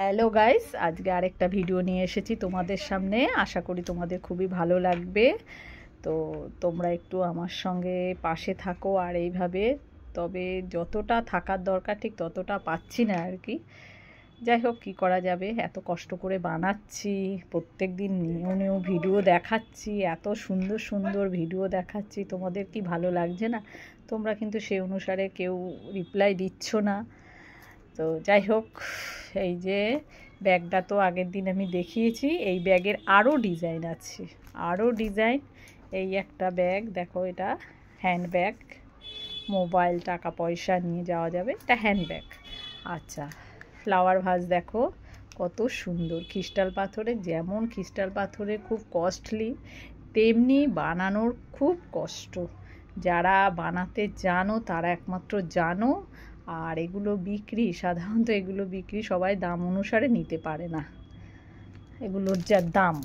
Hello guys, আজকে আরেকটা video নিয়ে এসেছি তোমাদের সামনে। আশা করি তোমাদের খুবই ভালো লাগবে। তো তোমরা একটু আমার সঙ্গে পাশে থাকো আর এইভাবে, তবে যতটা থাকার দরকার ঠিক ততটা পাচ্ছি না আর কি। যাই হোক, কী করা যাবে, এত কষ্ট করে বানাচ্ছি, প্রত্যেক দিন নিউ নিউ ভিডিও দেখাচ্ছি, এত সুন্দর সুন্দর ভিডিও দেখাচ্ছি, তোমাদের কি ভালো লাগছে না? তোমরা কিন্তু সেই অনুসারে কেউ রিপ্লাই দিচ্ছ না। তো যাই হোক, এই যে ব্যাগটা তো আগের দিন আমি দেখিয়েছি, এই ব্যাগের আরও ডিজাইন আছে, আরও ডিজাইন। এই একটা ব্যাগ দেখো, এটা হ্যান্ড ব্যাগ, মোবাইল টাকা পয়সা নিয়ে যাওয়া যাবে, এটা হ্যান্ড ব্যাগ। আচ্ছা, ফ্লাওয়ার ভাস দেখো কত সুন্দর, ক্রিস্টাল পাথরে, যেমন ক্রিস্টাল পাথরে খুব কস্টলি, তেমনি বানানোর খুব কষ্ট। যারা বানাতে জানো তারা একমাত্র জানো। আর এগুলো বিক্রি, সাধারণত এগুলো বিক্রি সবাই দাম অনুসারে নিতে পারে না, এগুলোর যা দাম।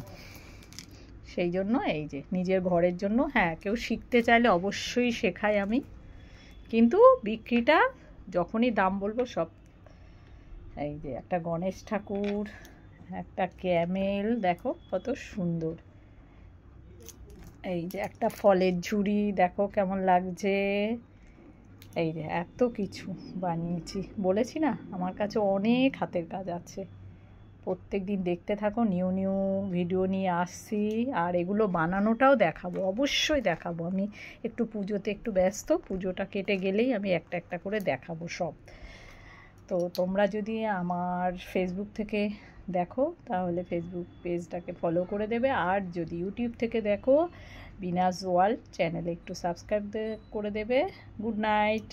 সেই জন্য এই যে নিজের ঘরের জন্য, হ্যাঁ, কেউ শিখতে চাইলে অবশ্যই শেখাই আমি, কিন্তু বিক্রিটা যখনই দাম বলবো সব। এই যে একটা গণেশ ঠাকুর, একটা ক্যামেল দেখো কত সুন্দর। এই যে একটা ফলের ঝুড়ি দেখো কেমন লাগছে। এই যে এত কিছু বানিয়েছি, বলেছি না আমার কাছে অনেক হাতের কাজ আছে। প্রত্যেক দিন দেখতে থাকো, নিউ নিউ ভিডিও নিয়ে আসছি, আর এগুলো বানানোটাও দেখাবো, অবশ্যই দেখাবো। আমি একটু পুজোতে একটু ব্যস্ত, পুজোটা কেটে গেলেই আমি একটা একটা করে দেখাবো সব। তো তোমরা যদি আমার ফেসবুক থেকে দেখো তাহলে ফেসবুক পেজটাকে ফলো করে দেবে, আর যদি ইউটিউব থেকে দেখো বিনাজ ওয়ার্ল্ড চ্যানেলে একটু সাবস্ক্রাইব করে দেবে। Good night.